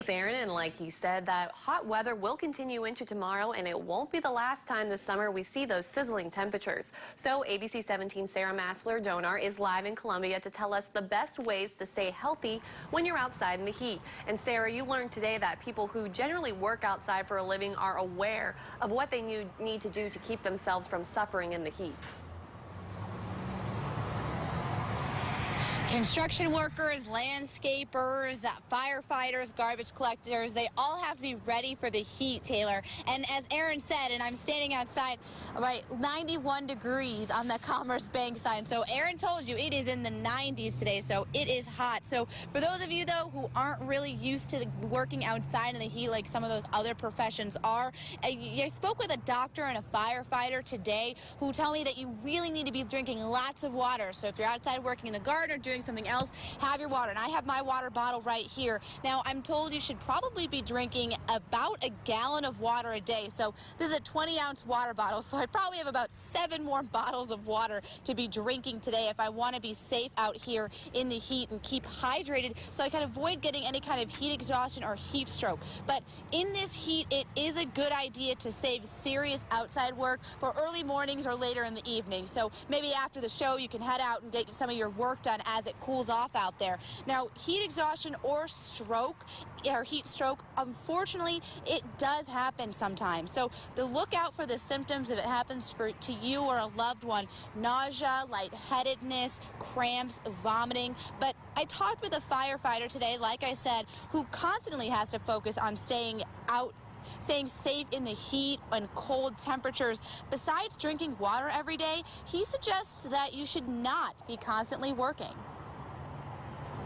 Thanks, Aaron. And like he said, that hot weather will continue into tomorrow, and it won't be the last time this summer we see those sizzling temperatures. So ABC 17's Sarah Massler-Donar is live in Columbia to tell us the best ways to stay healthy when you're outside in the heat. And Sarah, you learned today that people who generally work outside for a living are aware of what they need to do to keep themselves from suffering in the heat. Construction workers, landscapers, firefighters, garbage collectors, they all have to be ready for the heat, Taylor. And as Aaron said, and I'm standing outside, right, 91 degrees on the Commerce Bank sign. So Aaron told you it is in the 90s today, so it is hot. So for those of you, though, who aren't really used to working outside in the heat like some of those other professions are, I spoke with a doctor and a firefighter today who tell me that you really need to be drinking lots of water. So if you're outside working in the garden or doing something else, have your water. And I have my water bottle right here. Now, I'm told you should probably be drinking about a gallon of water a day. So this is a 20-ounce water bottle, so I probably have about 7 more bottles of water to be drinking today if I want to be safe out here in the heat and keep hydrated so I can avoid getting any kind of heat exhaustion or heat stroke. But in this heat, it is a good idea to save serious outside work for early mornings or later in the evening. So maybe after the show, you can head out and get some of your work done as it cools off out there. Now, heat exhaustion or stroke, or heat stroke, unfortunately, it does happen sometimes. So look out for the symptoms if it happens to you or a loved one: nausea, lightheadedness, cramps, vomiting. But I talked with a firefighter today, like I said, who constantly has to focus on staying safe in the heat and cold temperatures. Besides drinking water every day, he suggests that you should not be constantly working.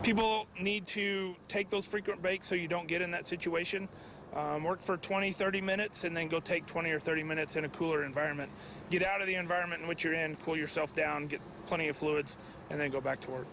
People need to take those frequent breaks so you don't get in that situation. Work for 20, 30 minutes and then go take 20 or 30 minutes in a cooler environment. Get out of the environment in which you're in, cool yourself down, get plenty of fluids, and then go back to work.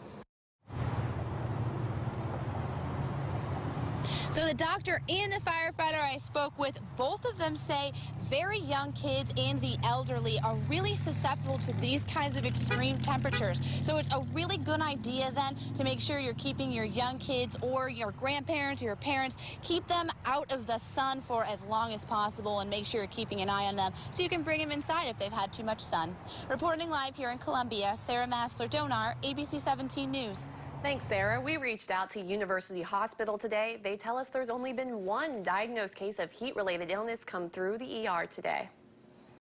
So the doctor and the firefighter I spoke with, both of them say very young kids and the elderly are really susceptible to these kinds of extreme temperatures. So it's a really good idea then to make sure you're keeping your young kids or your grandparents or your parents, keep them out of the sun for as long as possible and make sure you're keeping an eye on them so you can bring them inside if they've had too much sun. Reporting live here in Columbia, Sarah Massler-Donar, ABC 17 News. Thanks, Sarah. We reached out to University Hospital today. They tell us there's only been one diagnosed case of heat-related illness come through the ER today.